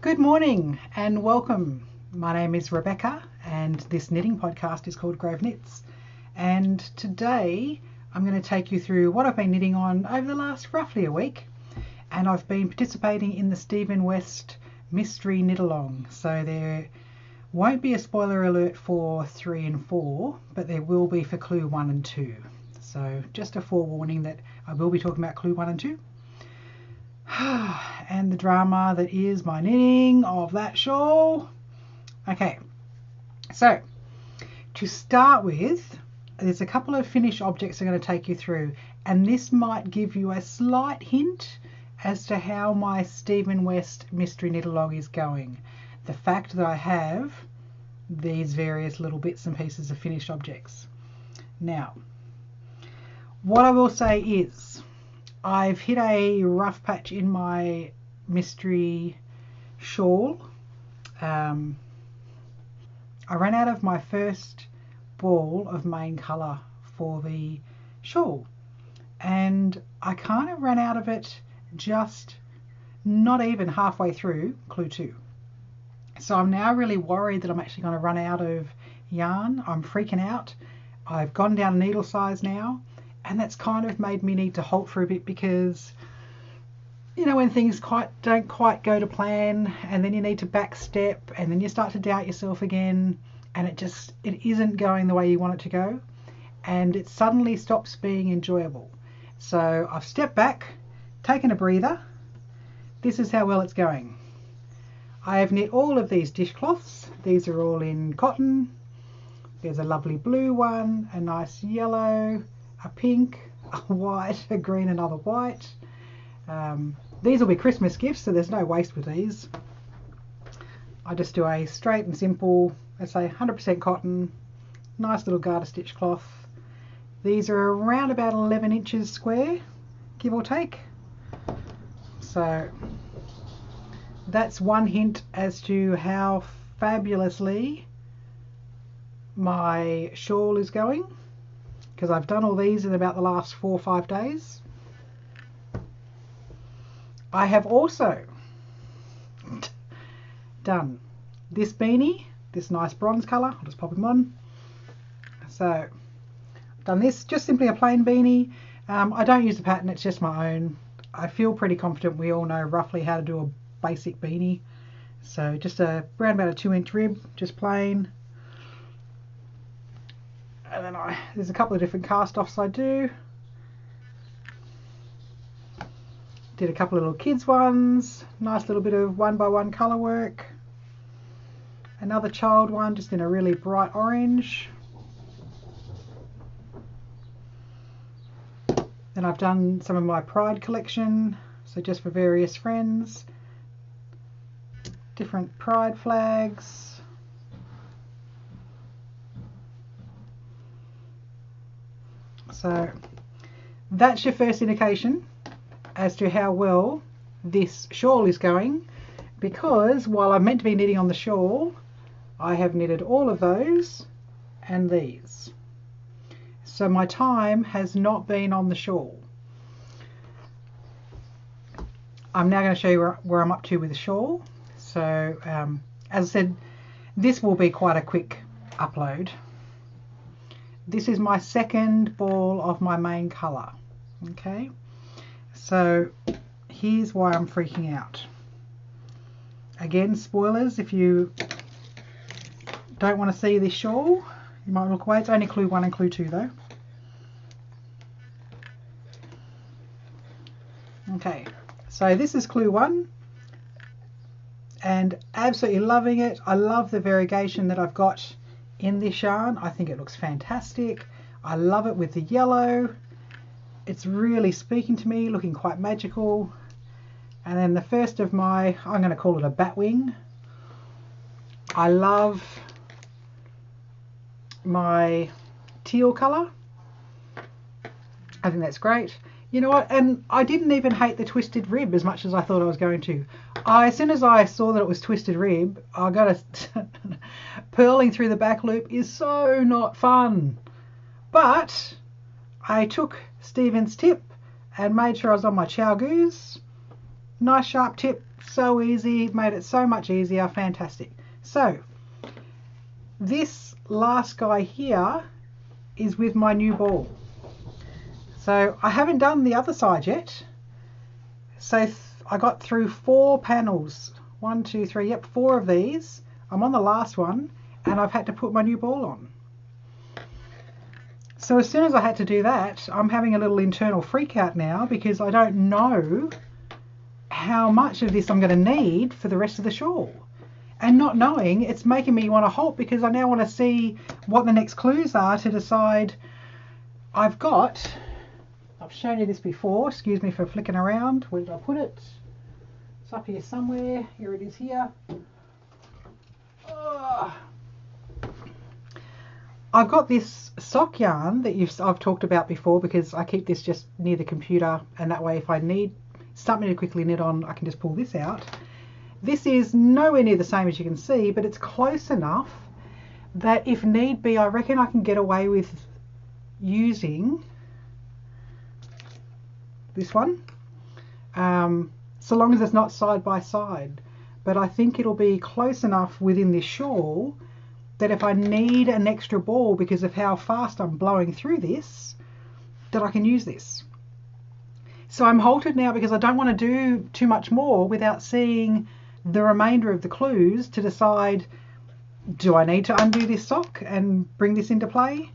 Good morning and welcome. My name is Rebecca and this knitting podcast is called Grove Knits. And today I'm going to take you through what I've been knitting on over the last roughly a week. And I've been participating in the Stephen West Mystery Knit Along. So there won't be a spoiler alert for 3 and 4, but there will be for Clue 1 and 2. So just a forewarning that I will be talking about Clue 1 and 2. And the drama that is my knitting of that shawl. Okay, so to start with, there's a couple of finished objects I'm going to take you through, and this might give you a slight hint as to how my Stephen West Mystery Knit Along is going. The fact that I have these various little bits and pieces of finished objects. Now, what I will say is I've hit a rough patch in my mystery shawl. I ran out of my first ball of main colour for the shawl, and I kind of ran out of it just not even halfway through Clue 2. So I'm now really worried that I'm actually going to run out of yarn. I'm freaking out. I've gone down a needle size now, and that's kind of made me need to halt for a bit, because you know when things don't quite go to plan, and then you need to back step, and then you start to doubt yourself again, and it isn't going the way you want it to go, and it suddenly stops being enjoyable. So I've stepped back, taken a breather. This is how well it's going. I have knit all of these dishcloths. These are all in cotton. There's a lovely blue one, a nice yellow, a pink, a white, a green, another white. These will be Christmas gifts, so there's no waste with these. I just do a straight and simple, let's say 100% cotton, nice little garter stitch cloth. These are around about 11 inches square, give or take. So that's one hint as to how fabulously my shawl is going, because I've done all these in about the last 4 or 5 days. I have also done this beanie, this nice bronze colour. I'll just pop him on. So I've done this, just simply a plain beanie. I don't use the pattern, it's just my own. I feel pretty confident we all know roughly how to do a basic beanie. So just around about a 2-inch rib, just plain. And then there's a couple of different cast offs I do. Did a couple of little kids ones, nice little bit of 1x1 colour work. Another child one just in a really bright orange. Then I've done some of my Pride collection, so just for various friends. Different Pride flags. So that's your first indication as to how well this shawl is going, because while I'm meant to be knitting on the shawl, I have knitted all of those and these. So my time has not been on the shawl. I'm now going to show you where I'm up to with the shawl. So as I said, this will be quite a quick upload. This is my second ball of my main colour. Okay, so here's why I'm freaking out. Again, spoilers, if you don't want to see this shawl, you might look away. It's only Clue 1 and Clue 2 though. Okay, so this is Clue 1, and absolutely loving it. I love the variegation that I've got in this yarn. I think it looks fantastic. I love it with the yellow. It's really speaking to me, looking quite magical. And then the first of my, I'm going to call it a batwing. I love my teal colour. I think that's great. You know what, and I didn't even hate the twisted rib as much as I thought I was going to. As soon as I saw that it was twisted rib, I got a purling through the back loop is so not fun. But I took Stephen's tip and made sure I was on my Chow Goose. Nice sharp tip, so easy, made it so much easier, fantastic. So this last guy here is with my new ball. So I haven't done the other side yet. So I got through 4 panels. 1, 2, 3, yep, 4 of these. I'm on the last one and I've had to put my new ball on. So as soon as I had to do that, I'm having a little internal freak out now because I don't know how much of this I'm going to need for the rest of the shawl. And not knowing, it's making me want to halt because I now want to see what the next clues are to decide. I've shown you this before, excuse me for flicking around. Where did I put it? It's up here somewhere. Here it is here. I've got this sock yarn that I've talked about before because I keep this just near the computer, and that way if I need something to quickly knit on, I can just pull this out. This is nowhere near the same as you can see, but it's close enough that if need be, I reckon I can get away with using this one, so long as it's not side by side. But I think it'll be close enough within this shawl that if I need an extra ball because of how fast I'm blowing through this, that I can use this. So I'm halted now because I don't want to do too much more without seeing the remainder of the clues to decide, do I need to undo this sock and bring this into play?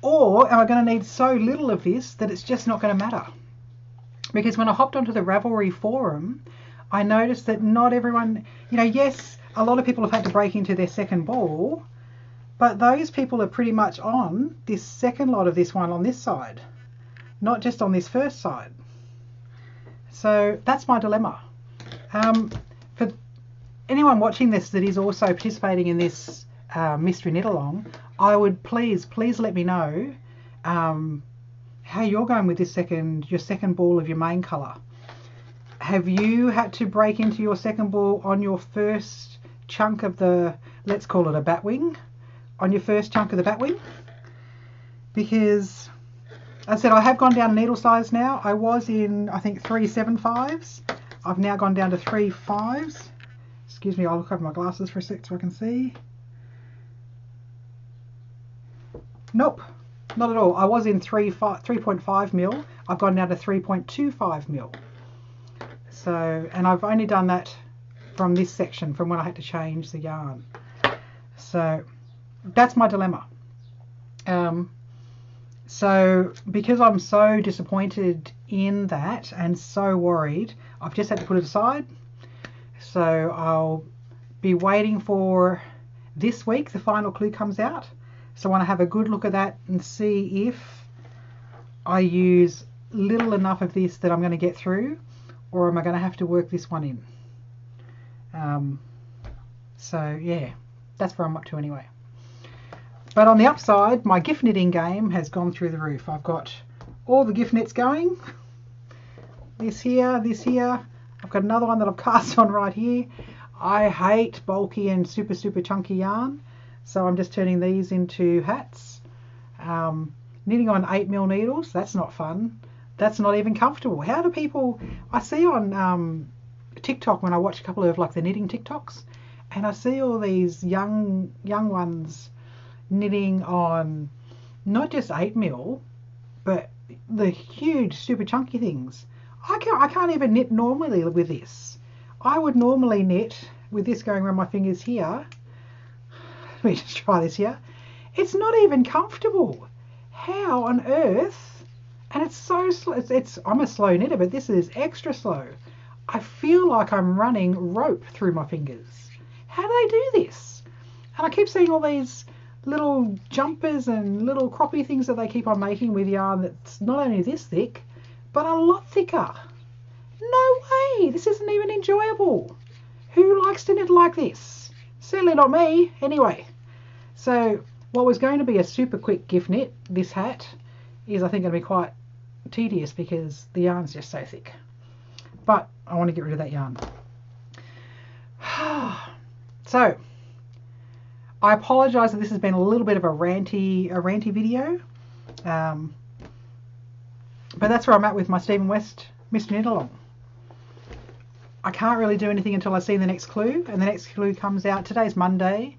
Or am I going to need so little of this that it's just not going to matter? Because when I hopped onto the Ravelry forum, I noticed that not everyone, yes, a lot of people have had to break into their second ball, but those people are pretty much on this second lot of this one on this side, not just on this first side. So that's my dilemma. For anyone watching this that is also participating in this mystery knit along, I would please let me know how you're going with this your second ball of your main colour. Have you had to break into your second ball on your first chunk of the, let's call it a batwing, on your first chunk of the batwing? Because as I said, I have gone down needle size now. I was in, I think, 3/7/5s. I've now gone down to 3/5s. Excuse me, I'll look over my glasses for a sec so I can see. Nope, not at all. I was in 3.5 mil. I've gone down to 3.25 mil. So, and I've only done that from this section, from when I had to change the yarn. So that's my dilemma. So because I'm so disappointed in that and so worried, I've just had to put it aside. So I'll be waiting for this week the final clue comes out. So I want to have a good look at that and see if I use little enough of this that I'm going to get through, or am I going to have to work this one in. So yeah, that's where I'm up to anyway. But on the upside, my gift knitting game has gone through the roof. I've got all the gift knits going. This here. I've got another one that I've cast on right here. I hate bulky and super chunky yarn, so I'm just turning these into hats. Knitting on 8mm needles, that's not fun. That's not even comfortable. How do people, I see on TikTok when I watch a couple of like the knitting TikToks, and I see all these young ones knitting on not just 8mm, but the huge super chunky things. I can't even knit normally with this. I would normally knit with this going around my fingers here. Let me just try this here. It's not even comfortable. How on earth? And it's so slow. I'm a slow knitter, but this is extra slow. I feel like I'm running rope through my fingers. How do they do this? And I keep seeing all these little jumpers and little croppy things that they keep on making with yarn that's not only this thick, but a lot thicker. No way! This isn't even enjoyable. Who likes to knit like this? Certainly not me. Anyway, so what was going to be a super quick gift knit, this hat, is I think going to be quite tedious because the yarn's just so thick. But I want to get rid of that yarn. So I apologise that this has been a little bit of a ranty video, but that's where I'm at with my Stephen West Mystery Knit Along. I can't really do anything until I see the next clue, and the next clue comes out. Today's Monday.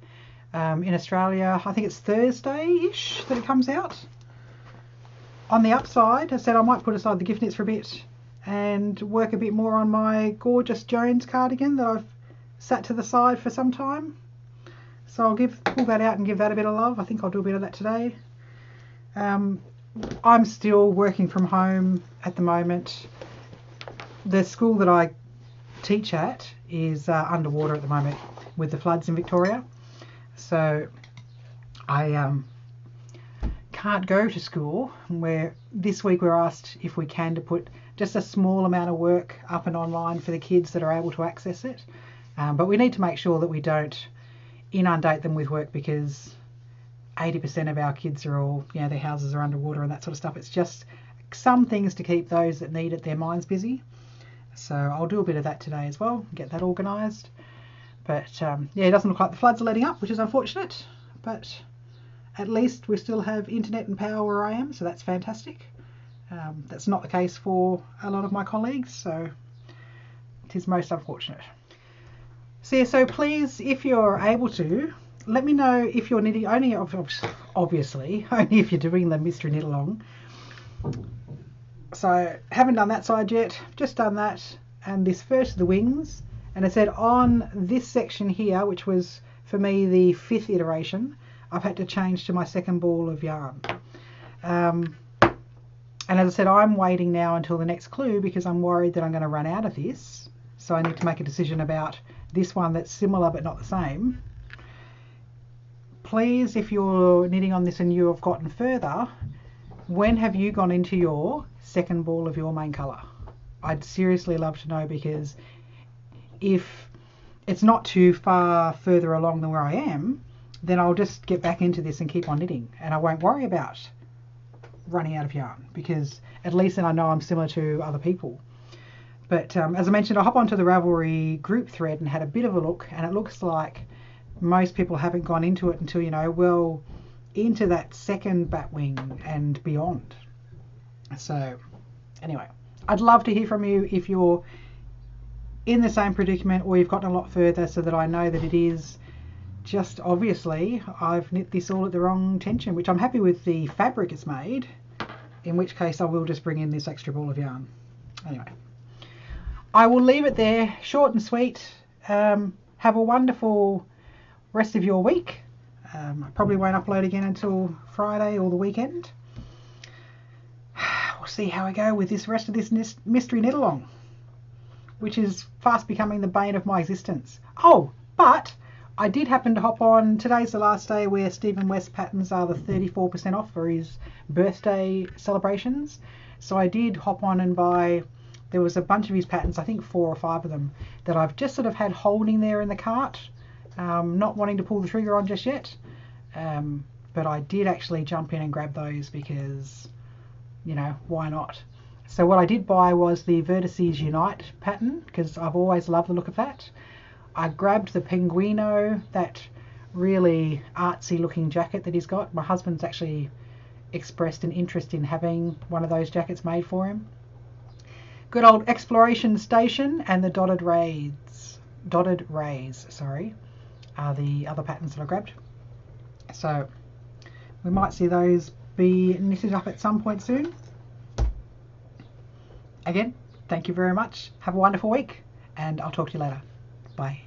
In Australia, I think it's Thursday-ish that it comes out. On the upside, I said I might put aside the gift knits for a bit and work a bit more on my gorgeous Jones cardigan that I've sat to the side for some time. So I'll pull that out and give that a bit of love. I think I'll do a bit of that today. I'm still working from home at the moment. The school that I teach at is underwater at the moment with the floods in Victoria. So I can't go to school. Where this week we're asked if we can to put just a small amount of work up and online for the kids that are able to access it. But we need to make sure that we don't inundate them with work, because 80% of our kids are all, their houses are underwater and that sort of stuff. It's just some things to keep those that need it, their minds busy. So I'll do a bit of that today as well, get that organised. But it doesn't look like the floods are letting up, which is unfortunate. But at least we still have internet and power where I am, so that's fantastic. That's not the case for a lot of my colleagues, so it is most unfortunate. So please, if you're able to, let me know if you're knitting, obviously, only if you're doing the mystery knit along. So haven't done that side yet, just done that, and this first of the wings. And I said on this section here, which was for me the 5th iteration, I've had to change to my second ball of yarn. And as I said, I'm waiting now until the next clue because I'm worried that I'm going to run out of this. So I need to make a decision about this one that's similar but not the same. Please, if you're knitting on this and you have gotten further, when have you gone into your second ball of your main colour? I'd seriously love to know, because if it's not too far further along than where I am, then I'll just get back into this and keep on knitting, and I won't worry about running out of yarn, because at least then I know I'm similar to other people. But as I mentioned, I hop onto the Ravelry group thread and had a bit of a look, and it looks like most people haven't gone into it until, well into that second batwing and beyond. So anyway, I'd love to hear from you if you're in the same predicament or you've gotten a lot further, so that I know that it is just obviously I've knit this all at the wrong tension, which I'm happy with the fabric it's made, in which case I will just bring in this extra ball of yarn. Anyway, I will leave it there, short and sweet. Have a wonderful rest of your week. I probably won't upload again until Friday or the weekend. We'll see how I go with this rest of this mystery knit along, which is fast becoming the bane of my existence. Oh, but I did happen to hop on, today's the last day where Stephen West patterns are the 34% off for his birthday celebrations. So I did hop on and buy, there was a bunch of his patterns, I think 4 or 5 of them, that I've just sort of had holding there in the cart, not wanting to pull the trigger on just yet. But I did actually jump in and grab those because, why not? So what I did buy was the Vertices Unite pattern, because I've always loved the look of that. I grabbed the Penguino, that really artsy looking jacket that he's got. My husband's actually expressed an interest in having one of those jackets made for him. Good old Exploration Station and the Dotted Rays, are the other patterns that I grabbed. So we might see those be knitted up at some point soon. Again, thank you very much. Have a wonderful week, and I'll talk to you later. Bye.